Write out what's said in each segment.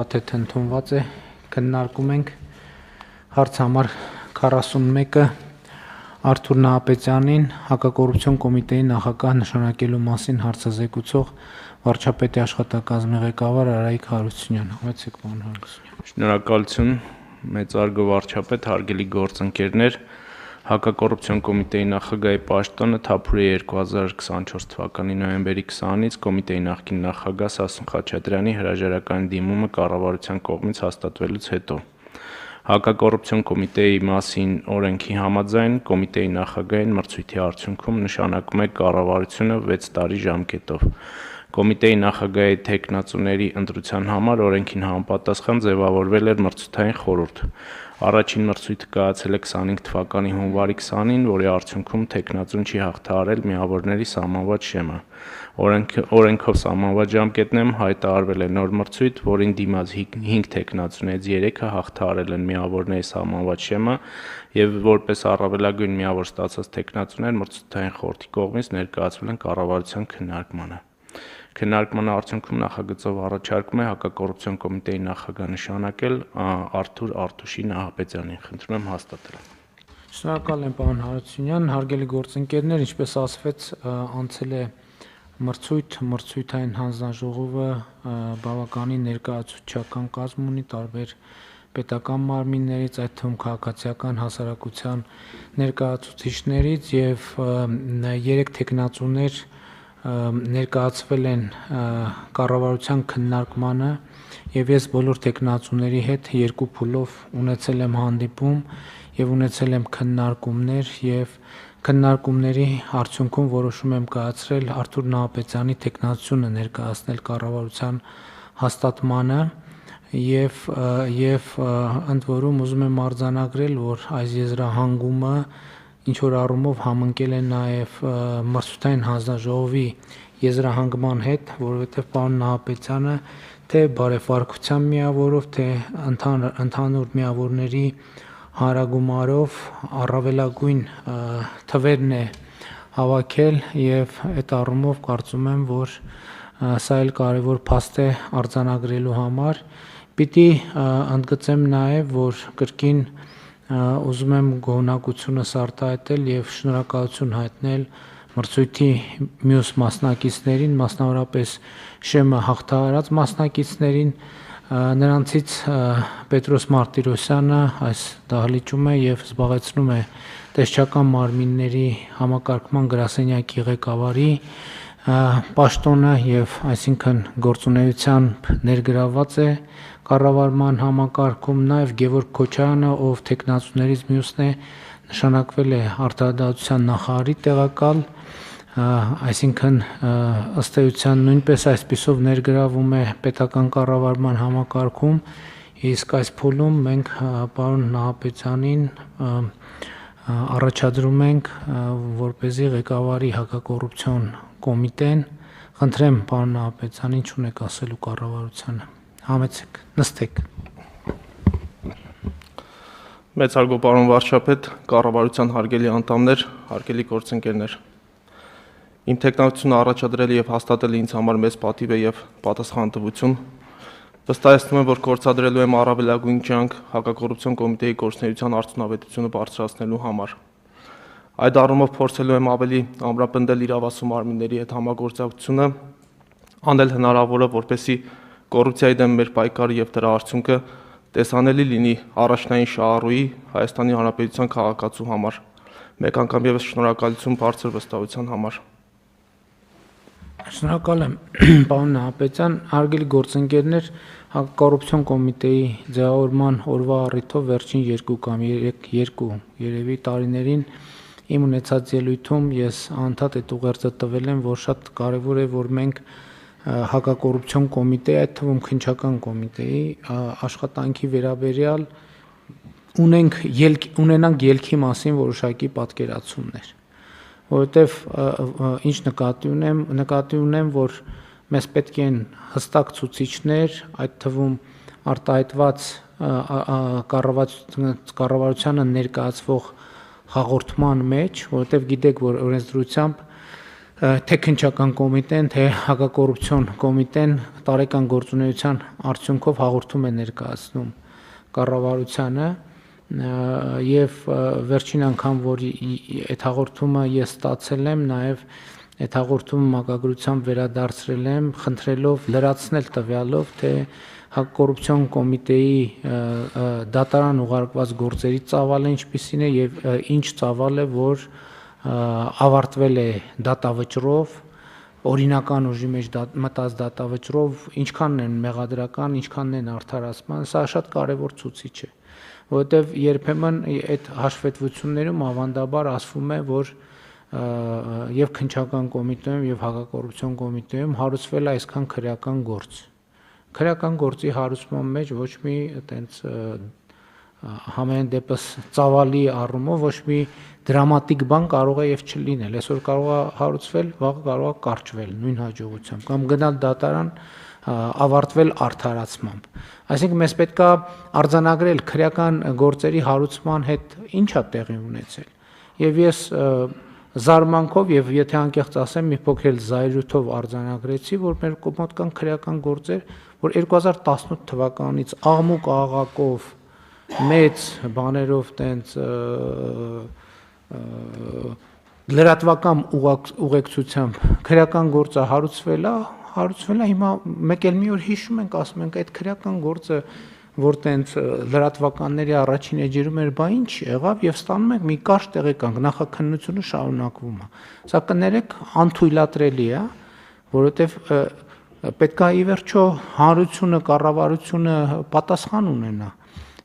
Թե ընդունված է, քննարկում ենք հարց համար 41-ը Արթուր Նահապետյանին հակակոռուպցիոն կոմիտեի նախագահ նշանակելու մասին հարցազեկուցող վարչապետի աշխատակազմի ղեկավար Արայիկ Հարությունյան։ Համեցեք, պարոն Հարությունյան։ Շնորհակալություն, մեծարգո վարչապետ, հարգելի գործընկերներ, հակակոռուպցիոն կոմիտեի նախագահի պաշտոնը թափուր է 2024 թվականի նոյեմբերի 20-ից կոմիտեի նախկին նախագահ Սասուն Խաչատրյանի հրաժարական դիմումը կառավարության կողմից հաստատվելուց հետո։ Հակակոռուպցիոն կոմիտեի մասին օրենքի համաձայն կոմիտեի նախագահին մրցույթի արդյունքում նշանակում է կառավարությունը 6 տարի ժամկետով։ Կոմիտեի նախագահի թեկնածուների ընտրության համար օրենքին համապատասխան ձևավորվել էր մրցութային խորհուրդ։ Առաջին մրցույթը կայացել է 25 թվականի հունվարի 20-ին, որի արդյունքում թեկնածուն չի հաղթահարել միավորների սահմանված շեմը։ Օրենքով սահմանված ժամկետներում հայտարարվել է նոր մրցույթ, որին դիմաց 5 թեկնածուներից 3-ը հաղթահարել են միավորների սահմանված շեմը եւ որպես առավելագույն միավոր ստացած թեկնածուներ մրցութային խորհրդի կողմից ներկայացվել են կառավարության քննարկմանը։ Քննարկման արդյունքում նախագծով առաջարկում է հակակոռուպցիոն կոմիտեի նախագահ նշանակել Արթուր Արտուշի Նահապետյանին։ Խնդրում եմ հաստատել։ Շնորհակալ եմ, պարոն Հարությունյան, հարգելի գործընկերներ, ինչպես ասվեց, անցել է մրցույթային հանձնաժողովը բավականին ներկայացուցչական կազմ ունի տարբեր պետական մարմիններից, այդ թվում քաղաքացիական հասարակության ներկայացուցիչներից եւ 3 թեկնածուներ ներկայացվել են կառավարության քննարկմանը եւ ես բոլոր թեկնածուների հետ 2 փուլով ունեցել եմ հանդիպում եւ ունեցել եմ քննարկումներ եւ քննարկումների արդյունքում որոշում եմ կայացրել Արթուր Նահապետյանի թեկնածությունը ներկայացնել կառավարության հաստատմանը եւ ընդ որում ուզում եմ արձանագրել, որ այս եզրահանգումը ինչ որ առումով համընկել է նաև մրցութային հանձնաժողովի եզրահանգման հետ, որովհետև պարոն Նահապետյանը թե բարեվարկության միավորով, թե ընդհանուր միավորների հանրագումարով առավելագույն թվերն է հավաքել եւ այդ առումով կարծում եմ, որ սա էլ կարևոր փաստ է արձանագրելու համար։ Պիտի ընդգծեմ նաև, որ կրկին ուզում եմ գոհունակությունս արտահայտել եւ շնորհակալություն հայտնել մրցույթի մյուս մասնակիցներին, մասնավորապես շեմը հաղթահարած մասնակիցներին, նրանցից Պետրոս Մարտիրոսյանը այս դահլիճում է եւ զբաղեցնում է տեսչական մարմինների համակարգման գրասենյակի ղեկավարի պաշտոնը եւ այսինքն գործունեությամբ ներգրավված է կառավարման համակարգում, նաեւ Գևորգ Քոչարյանը, ով թեկնածուներից մյուսն է, նշանակվել է արտարադատության նախարարի տեղակալ, այսինքն ըստ էության նույնպես այսպիսով ներգրավում է պետական կառավարման համակարգում, իսկ այս փուլում մենք պարոն Նահապետյանին առաջադրում ենք որպեսզի ղեկավարի հակակոռուպցիոն կոմիտեն։ Խնդրեմ պարոն Նահապետյան, ինչ ունեք ասելու կառավարությանը։ Համեցեք, նստեք։ Մեծարգո պարոն վարչապետ, կառավարության հարգելի անդամներ, հարգելի գործընկերներ։ Իմ թեկնածությունը առաջադրել եւ հաստատել ինձ համար մեծ պատիվ է եւ պատասխանատվություն։ Վստահեցնում եմ, որ կորցադրելու եմ առավելագույն ջանք հակակոռուպցիոն կոմիտեի գործունեության արդյունավետությունը բարձրացնելու համար։ Այդ առումով փորձելու եմ ավելի ամրապնդել իրավասու մարմինների հետ համագործակցությունը, անել հնարավորը, որպեսզի կոռուպցիայի դեմ մեր պայքարը եւ դրա արդյունքը տեսանելի լինի առաջնային շահառուի Հայաստանի Հանրապետության քաղաքացու համար։ Մեկ անգամ եւս շնորհակալություն բարձր վստահության համար։ Շնորհակալ եմ, պարոն Նահապետյան, հարգելի գործընկերներ, հակակոռուպցիոն կոմիտեի ձևավորման օրվա առիթով վերջին 2 կամ 3 երևի տարիներին իմ ունեցած ելույթում ես անդադ այդ ուղերձը տվել եմ, որ շատ կարեւոր է, որ մենք հակակոռուպցիոն կոմիտեի, այդ թվում քննչական կոմիտեի աշխատանքի վերաբերյալ ունենանք ելքի մասին որոշակի պատկերացումներ, որովհետև ինչ նկատի ունեմ, որ մեզ պետք են հստակ ցուցիչներ, այդ թվում արտահայտված կառավարությանը ներկայացվող հաղորդման մեջ, որովհետև գիտեք, որ օրենսդրությամբ թե քննչական կոմիտեն, թե հակակոռուպցիոն կոմիտեն տարեկան գործունեության արդյունքով հաղորդում է ներկայացնում կառավարությանը եւ վերջին անգամ որ այդ հաղորդումը ես ստացել եմ, նաեւ այդ հաղորդումը մակագրությամբ վերադարձրել եմ, խնդրելով լրացնել տվյալով, թե հակակոռուպցիոն կոմիտեի դատարան ուղարկված գործերի ծավալը ինչպիսին է եւ ինչ ծավալ է, որ ավարտվել է դատավճռով, օրինական ուժի մեջ մտած դատավճռով, ինչքանն են մեղադրական, ինչքանն են արդարացման, սա շատ կարևոր ցուցիչ է, որովհետև երբեմն այդ հաշվետվություններում ավանդաբար ասվում է, որ եւ քննչական կոմիտեում եւ հակակոռուպցիոն կոմիտեում հարուցվել է այսքան քրեական գործ։ Քրեական գործի հարուցման մեջ ոչ մի այտենց համեն դեպս ծավալի առումով ոչ մի դրամատիկ բան կարող է եւ չլինել։ Այսօր կարող է հարուցվել, վաղը կարող է կարճվել նույն հաջողությամբ կամ գնալ դատարան ավարտվել արդարացմամբ։ Այսինքն մեզ պետք է արձանագրել քրեական գործերի հարուցման հետ ինչ է տեղի ունեցել։ Եվ ես զարմանքով եւ եթե անկեղծ ասեմ, մի փոքր զայրույթով արձանագրեցի, որ մեր մոտ կան քրեական գործեր, որ 2018 թվականից աղմուկ աղաղակով մեծ բաներով տենց լրատվական ուղեկցությամբ քրեական գործը հարուցվել է, հիմա մեկ էլ մի օր հիշում ենք, ասում ենք այդ քրեական գործը, որ տենց լրատվականների առաջին էջերում էր, բա ինչ եղավ եւ ստանում ենք մի կարճ տեղեկանք, նախաքննությունը շարունակվում է։ Սա կներեք անթույլատրելի է, որովհետեւ պետք է ի վերջո հանրությունը, կառավարությունը պատասխան ունենա։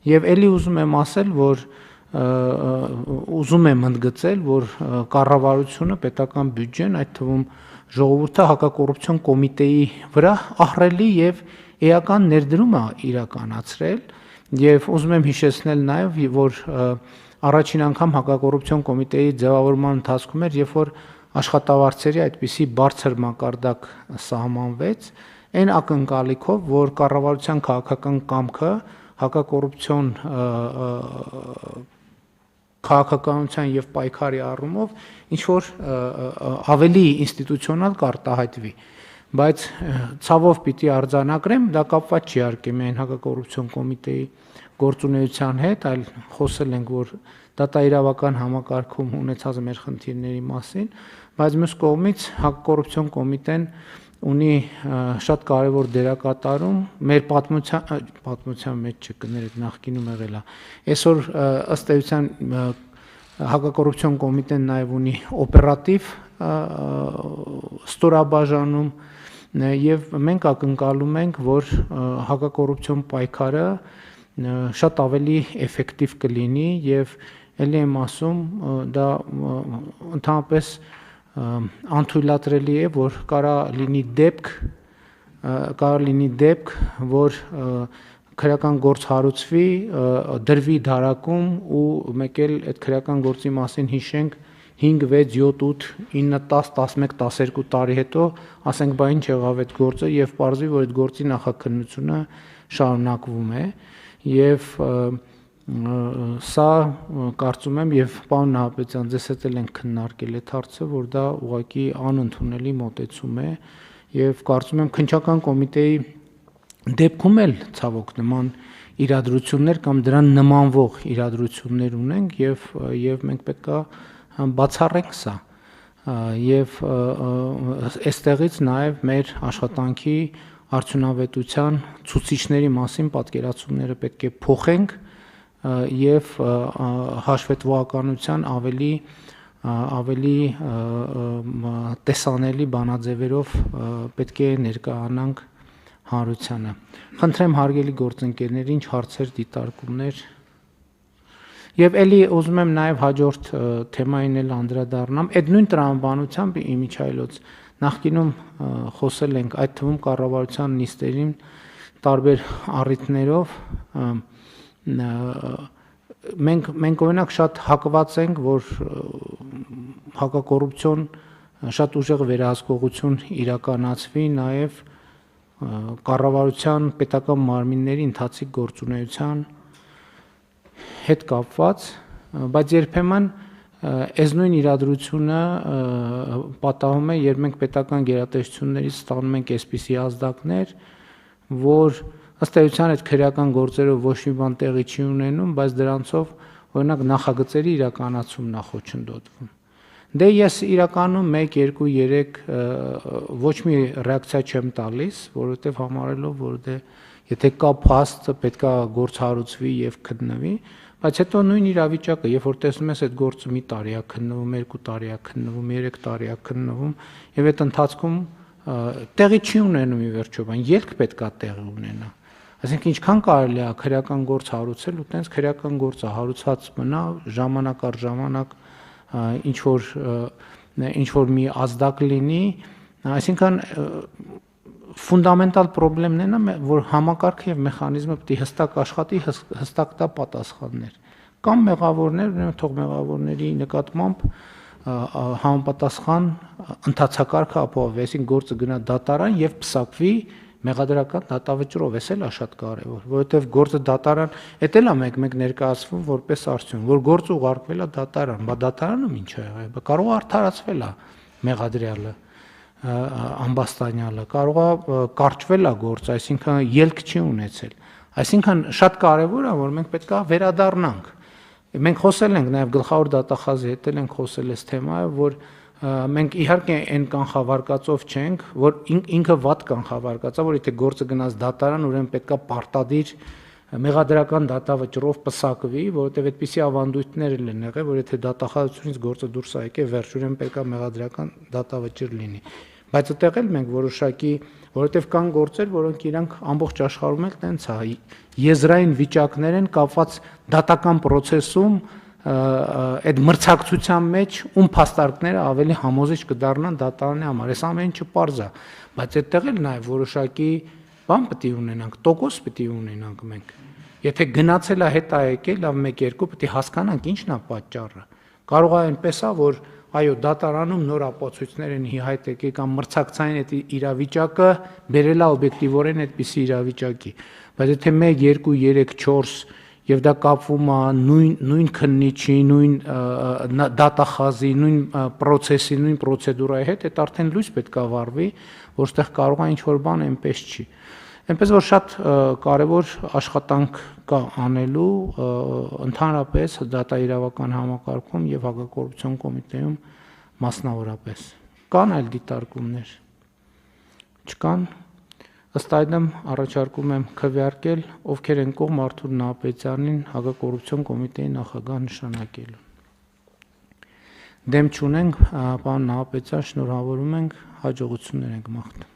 Եվ ելի ուզում եմ ասել, որ ուզում եմ ընդգծել, որ կառավարությունը, պետական բյուջեն, այդ թվում ժողովուրդը հակակոռուպցիոն կոմիտեի վրա ահռելի եւ էական ներդրում է իրականացրել եւ ուզում եմ հիշեցնել նաեւ, որ առաջին անգամ հակակոռուպցիոն կոմիտեի ձևավորման ընթացքում էր, երբ որ աշխատավարձերի այդպիսի բարձր մակարդակ սահմանվեց, այն ակնկալիքով, որ կառավարության քաղաքական կամքը հակակոռուպցիոն քաղաքականության եւ պայքարի առումով ինչ որ ավելի ինստիտուցիոնալ կարտահայտվի, բայց ցավով պիտի արձանագրեմ, դա կապված չի իհարկե միայն հակակոռուպցիոն կոմիտեի գործունեության հետ, այլ խոսել ենք, որ դատաիրավական համակարգում ունեցած մեր խնդիրների մասին, բայց մյուս կողմից հակակոռուպցիոն կոմիտեն ունի շատ կարևոր դերակատարում մեր պատմության մեջ չկներեք նախկինում եղել է։ Այսօր ըստ էության հակակոռուպցիոն կոմիտեն նաև ունի օպերատիվ ստորաբաժանում եւ մենք ակնկալում ենք, որ հակակոռուպցիոն պայքարը շատ ավելի էֆեկտիվ կլինի եւ ելի եմ ասում, դա ընդհանրապես անթույլատրելի է, որ կարող լինի դեպք, որ քրեական գործ հարուցվի, դրվի դարակում ու մեկ էլ այդ քրեական գործի մասին հիշենք 5, 6, 7, 8, 9, 10, 11, 12 տարի հետո, ասենք, բա ինչ եղավ այդ գործը եւ պարզվի, որ այդ գործի նախաքննությունը շարունակվում է եւ սա կարծում եմ եւ պարոն Նահապետյան ձեզ հետ էլ ենք քննարկել այդ հարցը, որ դա ուղղակի անընդունելի մոտեցում է եւ կարծում եմ քննչական կոմիտեի դեպքում էլ ցավոք նման իրադրություններ կամ դրան նմանվող իրադրություններ ունենք եւ մենք պետք է բացառենք սա եւ այստեղից նաեւ մեր աշխատանքի արդյունավետության ցուցիչների մասին պատկերացումները պետք է փոխենք եւ հաշվետվողականության ավելի տեսանելի բանաձևերով պետք է ներկայանանք հանրությանը։ Խնդրեմ հարգելի գործընկերներ, ինչ հարցեր, դիտարկումներ։ Եվ ելի ուզում եմ նաև հաջորդ թեմային էլ անդրադառնամ, այդ նույն տրամաբանությամբ իմիջայլոց նախկինում խոսել ենք, այդ թվում կառավարության նիստերին տարբեր առիթներով մենք օրինակ շատ հակված ենք, որ հակակոռուպցիոն շատ ուժեղ վերահսկողություն իրականացվի նաև կառավարության պետական մարմինների ընթացիկ գործունեության հետ կապված, բայց երբեմն այս նույն իրադրությունը պատահում է, երբ մենք պետական գերատեսչություններից ստանում ենք այսպիսի ազդակներ, որ ըստ էության այդ քրեական գործերով ոչ մի բան տեղի չի ունենում, բայց դրանցով օրինակ նախագծերի իրականացումն է խոչընդոտվում։ Դե ես իրականում 1, 2, 3 ոչ մի ռեակցիա չեմ տալիս, որովհետև համարելով, որ դե եթե կա փաստ, պետքա գործ հարուցվի եւ քննվի, բայց հետո նույն իրավիճակը, երբ որ տեսնում ես այդ գործը մի տարի է քննվում, 2 տարի է քննվում, 3 տարի է քննվում, եւ այդ ընթացքում տեղի չի ունենում ի վերջո, բան ելք պետքա տեղի ունենա։ Այսինքն ինչքան կարելի է քրեական գործ հարուցել ու տենց քրեական գործը հարուցած մնա ժամանակ առ ժամանակ ինչ որ մի ազդակ լինի, այսինքն ֆունդամենտալ խնդիրն է նա, որ համակարգը եւ մեխանիզմը պետք է հստակ աշխատի, հստակ տա պատասխաններ։ Կամ մեղավորներ, ուրեմն թող մեղավորների նկատմամբ համապատասխան ընդհանցակարգը ապահովի, այսինքն գործը գնա դատարան եւ պսակվի մեղադրական դատավճռով, էս էլ է շատ կարևոր, որովհետեւ գործը դատարան, էդ էլ է մեկ ներկայացվում որպես արդյունք, որ գործը ուղարկվել է դատարան, բա դատարանը ինչ է եղել, բա կարող է արդարացվել է մեղադրյալը, ամբաստանյալը, կարող է կարճվել է գործը, այսինքն ելք չի ունեցել։ Այսինքն շատ կարևոր է, որ մենք պետք է վերադառնանք։ Մենք խոսել ենք նաև գլխավոր դատախազի հետ ենք խոսել այս թեմայով, որ մենք իհարկե այն կանխավարկածով չենք, որ ինքը վատ կանխավարկածա, որ եթե գործը գնաց դատարան, ուրեմն պետքա պարտադիր մեղադրական դատավճռով պսակվի, որովհետև այդպիսի ավանդույթներ են եղել, որ եթե դատախազությունից գործը դուրս է եկել, վերջ ուրեմն պետքա մեղադրական դատավճիռ լինի։ Բայց այդտեղ էլ մենք որոշակի, որովհետև կան գործեր, որոնք իրանք ամբողջ աշխարհում էլ տենց է, եզրային վիճակներ են կապված դատական process-ում այդ մրցակցության մեջ ում փաստարկները ավելի համոզիչ կդառնան դատարանի համար։ Այս ամեն ինչը պարզ է, բայց այդտեղ էլ նաև որոշակի բան պետք է ունենանք, տոկոս պետք է ունենանք մենք։ Եթե գնացել է հետ է եկել, լավ 1-2 պետք է հասկանանք ինչն է պատճառը։ Կարող է այնպես է, որ այո, դատարանում նոր ապացույցներ են հայտ եկել կամ մրցակցային այդ իրավիճակը բերել է օբյեկտիվորեն այդպիսի իրավիճակի, բայց եթե 1, 2, 3, 4 եւ դա կապվում է նույն քննիչի, նույն դատախազի, նույն process-ի, նույն պրոցեդուրայի հետ, այդ արդեն լույս պետք է վառվի, որտեղ կարող է ինչ-որ բան այնպես չի։ Այնպես որ շատ կարևոր աշխատանք կա անելու ընդհանրապես դատաիրավական համակարգում եւ հակակոռուպցիոն կոմիտեում մասնավորապես։ Կան այլ դիտարկումներ։ Չկան։ Ըստ այդմ առաջարկում եմ քվեարկել, ովքեր են կողմ Արթուր Նահապետյանին հակակոռուպցիոն կոմիտեի նախագահ նշանակելու։ Դեմ չունենք, պարոն Նահապետյան, շնորհավորում ենք, հաջողություններ ենք մաղթում։